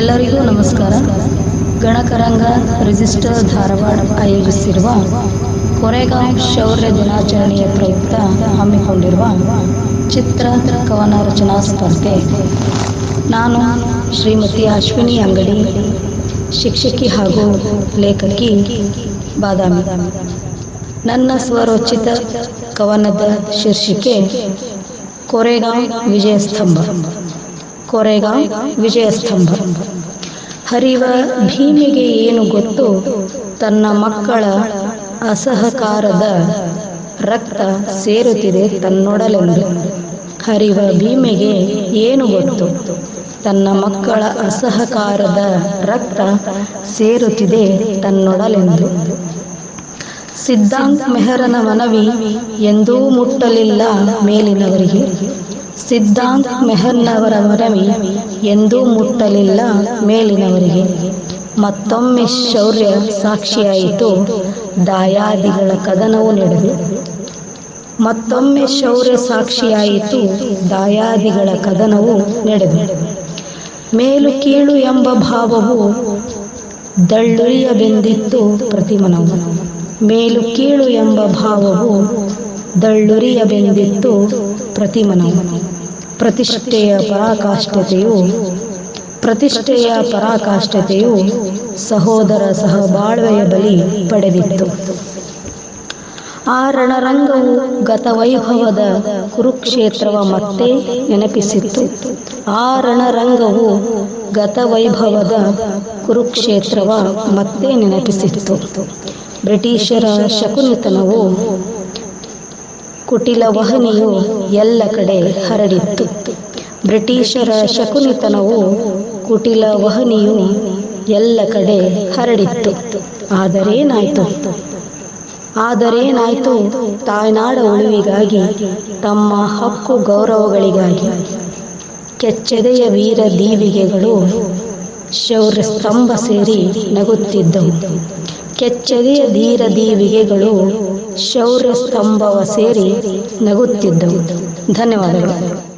ಎಲ್ಲರಿಗೂ ನಮಸ್ಕಾರ. ಗಣಕರಂಗ ರಿಜಿಸ್ಟರ್ ಧಾರವಾಡ ಆಯೋಜಿಸಿರುವ ಕೊರೆಗಾಂವ್ ಶೌರ್ಯ ದಿನಾಚರಣೆಯ ಪ್ರಯುಕ್ತ ಹಮ್ಮಿಕೊಂಡಿರುವ ಚಿತ್ರ ಕವನ ರಚನಾ ಸ್ಪರ್ಧೆ. ನಾನು ಶ್ರೀಮತಿ ಅಶ್ವಿನಿ ಅಂಗಡಿ, ಶಿಕ್ಷಕಿ ಹಾಗೂ ಲೇಖಕಿ, ಬಾದಾಮಿ. ನನ್ನ ಸ್ವರೋಚಿತ ಕವನದ ಶೀರ್ಷಿಕೆ ಕೊರೆಗಾಂವ್ ವಿಜಯಸ್ತಂಭ. ಕೊರೆಗಾಂವ್ ವಿಜಯಸ್ತಂಭ. ಹರಿವ ಭೀಮೆಗೆ ಏನು ಗೊತ್ತು, ತನ್ನ ಮಕ್ಕಳ ಅಸಹಕಾರದ ರಕ್ತ ಸೇರುತ್ತಿದೆ ತನ್ನೊಡಲೆಂದು. ಹರಿವ ಭೀಮೆಗೆ ಏನು ಗೊತ್ತು, ತನ್ನ ಮಕ್ಕಳ ಅಸಹಕಾರದ ರಕ್ತ ಸೇರುತ್ತಿದೆ ತನ್ನೊಡಲೆಂದು. ಸಿದ್ಧಾಂತ್ ಮೆಹರನ ಮನವಿ ಎಂದೂ ಮುಟ್ಟಲಿಲ್ಲ ಮೇಲಿನವರಿಗೆ. ಸಿದ್ಧಾಂತ್ ಮೆಹರ್ನವರ ಮನವಿ ಎಂದೂ ಮುಟ್ಟಲಿಲ್ಲ ಮೇಲಿನವರಿಗೆ. ಮತ್ತೊಮ್ಮೆ ಶೌರ್ಯ ಸಾಕ್ಷಿಯಾಯಿತು, ದಾಯಾದಿಗಳ ಕದನವು ನಡೆದು. ಮತ್ತೊಮ್ಮೆ ಶೌರ್ಯ ಸಾಕ್ಷಿಯಾಯಿತು, ದಾಯಾದಿಗಳ ಕದನವು ನಡೆದು. ಮೇಲು ಕೀಳು ಎಂಬ ಭಾವವು ದಳ್ಳುರಿಯಬೆಂದಿತ್ತು ಪ್ರತಿಮನವು. ಮೇಲು ಕೀಳು ಎಂಬ ಭಾವವು ದಳ್ಳುರಿಯಬೆಂದಿತ್ತು ಪ್ರತಿಮನವು. ಪ್ರತಿಷ್ಠೆಯ ಪರಾಕಾಷ್ಠತೆಯು ಸಹೋದರ ಸಹಬಾಳ್ವೆಯ ಬಲಿ ಪಡೆದಿತ್ತು. ಆ ರಣರಂಗವು ಗತವೈಭವದ ಕುರುಕ್ಷೇತ್ರವ ಮತ್ತೆ ನೆನಪಿಸಿತ್ತು. ಆ ರಣರಂಗವು ಗತವೈಭವದ ಕುರುಕ್ಷೇತ್ರವ ಮತ್ತೆ ನೆನಪಿಸಿತ್ತು. ಬ್ರಿಟಿಷರ ಶಕುನಿತನವು, ಕುಟಿಲವಹನಿಯು ಎಲ್ಲ ಕಡೆ ಹರಡಿತ್ತು. ಬ್ರಿಟಿಷರ ಶಕುನಿತನವು, ಕುಟಿಲವಹನಿಯು ಎಲ್ಲ ಕಡೆ ಹರಡಿತ್ತು. ಆದರೇನಾಯ್ತು ತಾಯ್ನಾಡ ಉಳಿವಿಗಾಗಿ, ತಮ್ಮ ಹಕ್ಕು ಗೌರವಗಳಿಗಾಗಿ ಕೆಚ್ಚೆದೆಯ ವೀರ ದೀವಿಗೆಗಳು ಶೌರ್ಯ ಸ್ತಂಭ ಸೇರಿ ನಗುತ್ತಿದ್ದವು. ಕೆಚ್ಚೆದೆಯ ಧೀರ ದೀವಿಗೆಗಳು ಶೌರ್ಯ ಸ್ತಂಭವ ಸೇರಿ ನಗುತ್ತಿದ್ದವು. ಧನ್ಯವಾದಗಳು.